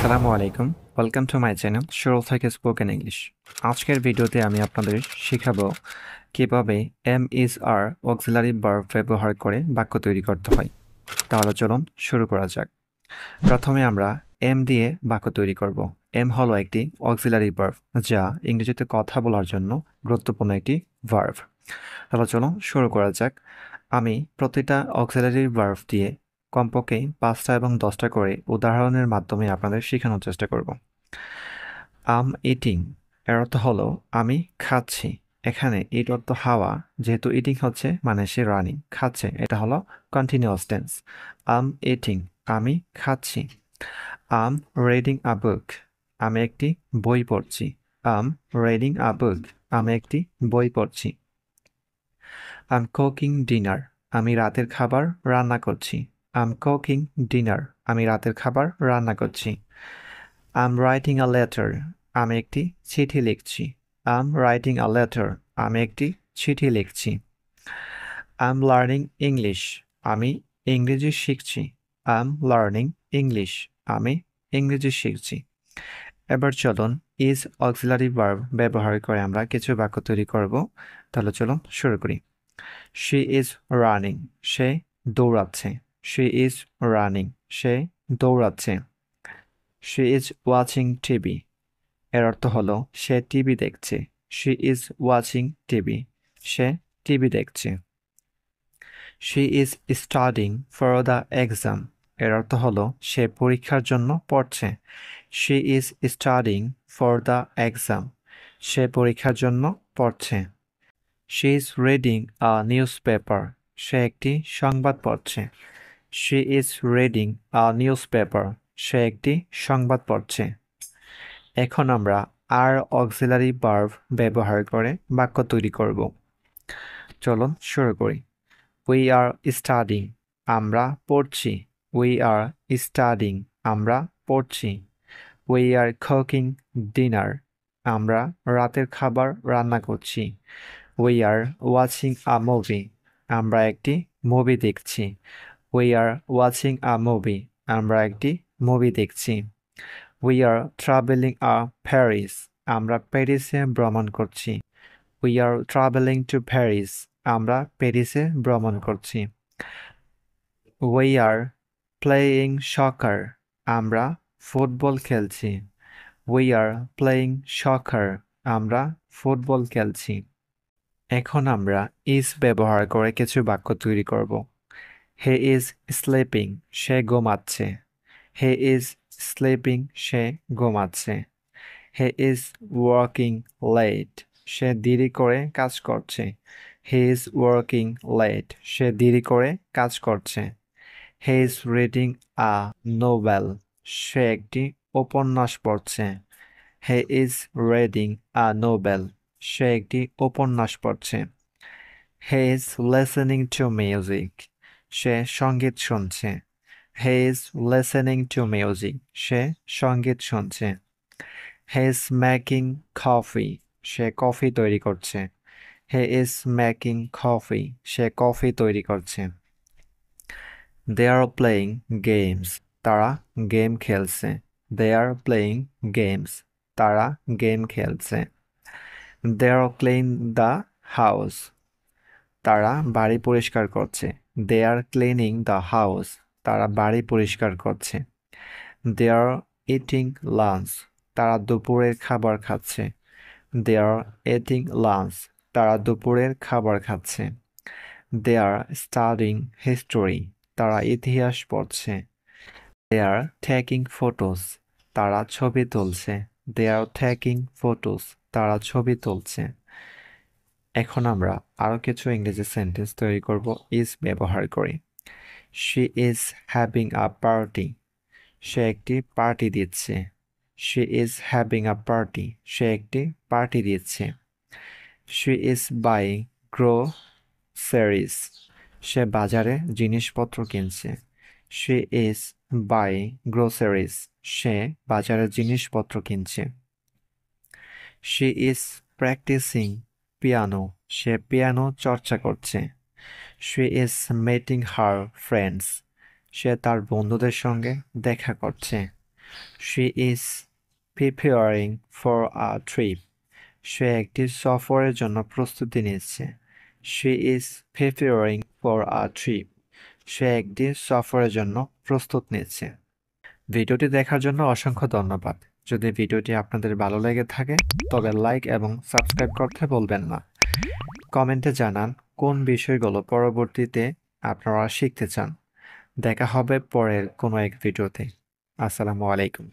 আসসালামু আলাইকুম। Welcome to my channel শুরু থেকে স্পোকেন ইংলিশ। আজকের ভিডিওতে আমি আপনাদের শেখাবো কিভাবে am is are auxiliary verb ব্যবহার করে বাক্য তৈরি করতে হয়। তাহলে চলুন শুরু করা যাক। প্রথমে আমরা এম দিয়ে বাক্য তৈরি করব। এম হলো একটি অক্সিলারি ভার্ব, যা ইংরেজিতে কথা বলার জন্য গুরুত্বপূর্ণ একটি ভার্ব। তাহলে চলুন শুরু করা যাক। আমি প্রতিটা অক্সিলারি ভার্ব দিয়ে কমপক্ষে 5টা এবং 10টা করে উদাহরণের মাধ্যমে আপনাদের শেখানোর চেষ্টা করব। আম ইটিং এর অর্থ হলো আমি খাচ্ছি। এখানে ইট অর্থ হাওয়া, যেহেতু ইটিং হচ্ছে মানে সে রানিং খাচ্ছে, এটা হলো কন্টিনিউয়াস টেন্স। আম ইটিং আমি খাচ্ছি। আম রিডিং আ বুক আমি একটি বই পড়ছি। আম রিডিং আ বুক আমি একটি বই পড়ছি। আম কুকিং ডিনার আমি রাতের খাবার রান্না করছি। আম কুকিং ডিনার আমি রাতের খাবার রান্না করছি। আম রাইটিং আ লেটার আমি একটি চিঠি লিখছি। আম রাইটিং আ লেটার আমি একটি চিঠি লিখছি। আম লার্নিং ইংলিশ আমি ইংরেজি শিখছি। আম লার্নিং ইংলিশ আমি ইংরেজি শিখছি। এবার চলুন ইজ অক্সিলারি ভার্ব ব্যবহার করে আমরা কিছু বাক্য তৈরি করব। তাহলে চলুন শুরু করি। শি ইজ রানিং সে দৌড়াচ্ছে। শি ইজ রানিং সে দৌড়াচ্ছে। শি ইজ ওয়াচিং টিভি এর অর্থ হলো সে টিভি দেখছে। শি ইজ ওয়াচিং টিভি সে টিভি দেখছে। She is studying for the exam এর অর্থ হলো সে পরীক্ষার জন্য পড়ছে। She is studying for the exam সে পরীক্ষার জন্য পড়ছে। She is reading a newspaper সে একটি সংবাদ পড়ছে। She is reading a newspaper সে একটি সংবাদ পড়ছে। এখন আমরা আর অক্সিলারি ভার্ব ব্যবহার করে বাক্য তৈরি করব। চলুন শুরু করি। উই আর স্টাডিং আমরা পড়ছি। উই আর স্টাডিং আমরা পড়ছি। উই আর কুকিং ডিনার আমরা রাতের খাবার রান্না করছি। We are watching a movie আমরা একটি মুভি দেখছি। We are watching a movie আমরা একটি মুভি দেখছি। We are travelling a Paris আমরা প্যারিসে ভ্রমণ করছি। We are travelling to Paris আমরা প্যারিসে ভ্রমণ করছি। উই আর প্লেয়িং সকার আমরা ফুটবল খেলছি। উই আর প্লেয়িং সকার আমরা ফুটবল খেলছি। এখন আমরা ইজ ব্যবহার করে কিছু বাক্য তৈরি করব। হে ইজ স্লিপিং সে ঘুমাচ্ছে। হে ইজ স্লিপিং সে ঘুমাচ্ছে। হে ইজ ওয়ার্কিং লেট সে দেরি করে কাজ করছে। হি ইজ ওয়ার্কিং লেট সে দেরি করে কাজ করছে। He is reading a novel সে একটি উপন্যাস পড়ছে। He is reading a novel সে একটি উপন্যাস পড়ছে। He is listening to music সে সঙ্গীত শুনছে। He is listening to music সে সঙ্গীত শুনছে। হি ইজ মেকিং কফি সে কফি তৈরি করছে। হি ইজ মেকিং কফি সে কফি তৈরি করছে। দে আর প্লেয়িং গেমস তারা গেম খেলছে। দে আর প্লেয়িং গেমস তারা গেম খেলছে। দে আর ক্লিন দ্য হাউস তারা বাড়ি পরিষ্কার করছে। দে আর ক্লিনিং দ্য হাউস তারা বাড়ি পরিষ্কার করছে। দে আর ইটিং লাঞ্চ তারা দুপুরের খাবার খাচ্ছে। দে আর ইটিং লাঞ্চ তারা দুপুরের খাবার খাচ্ছে। দে আর স্টাডিং হিস্টোরি তারা ইতিহাস পড়ছে। দে আর টেকিং ফটোস তারা ছবি তুলছে। দে আর টেকিং ফটোস তারা ছবি তুলছে। এখন আমরা আরও কিছু ইংরেজি সেন্টেন্স তৈরি করব ইজ ব্যবহার করে। She is having a party সে একটি পার্টি দিচ্ছে। She is having a party সে একটি পার্টি দিচ্ছে। শি ইজ বাইং গ্রোসারিজ সে বাজারে জিনিসপত্র কিনছে। শি ইজ বাইং গ্রোসারিজ সে বাজারে জিনিসপত্র কিনছে। শি ইজ প্র্যাকটিসিং পিয়ানো সে পিয়ানো চর্চা করছে। She is meeting her friends সে তার বন্ধুদের সঙ্গে দেখা করছে। She is preparing for a trip. সে একটি সফরের জন্য প্রস্তুতি নিচ্ছে। She is preparing for a trip. সে একটি সফরের জন্য প্রস্তুত নিচ্ছে। ভিডিওটি দেখার জন্য অসংখ্য ধন্যবাদ। যদি ভিডিওটি আপনাদের ভালো লেগে থাকে তবে লাইক এবং সাবস্ক্রাইব করতে ভুলবেন না। কমেন্টে জানান কোন বিষয়গুলো পরবর্তীতে আপনারা শিখতে চান। দেখা হবে পরের কোনো এক ভিডিওতে। আসসালামু আলাইকুম।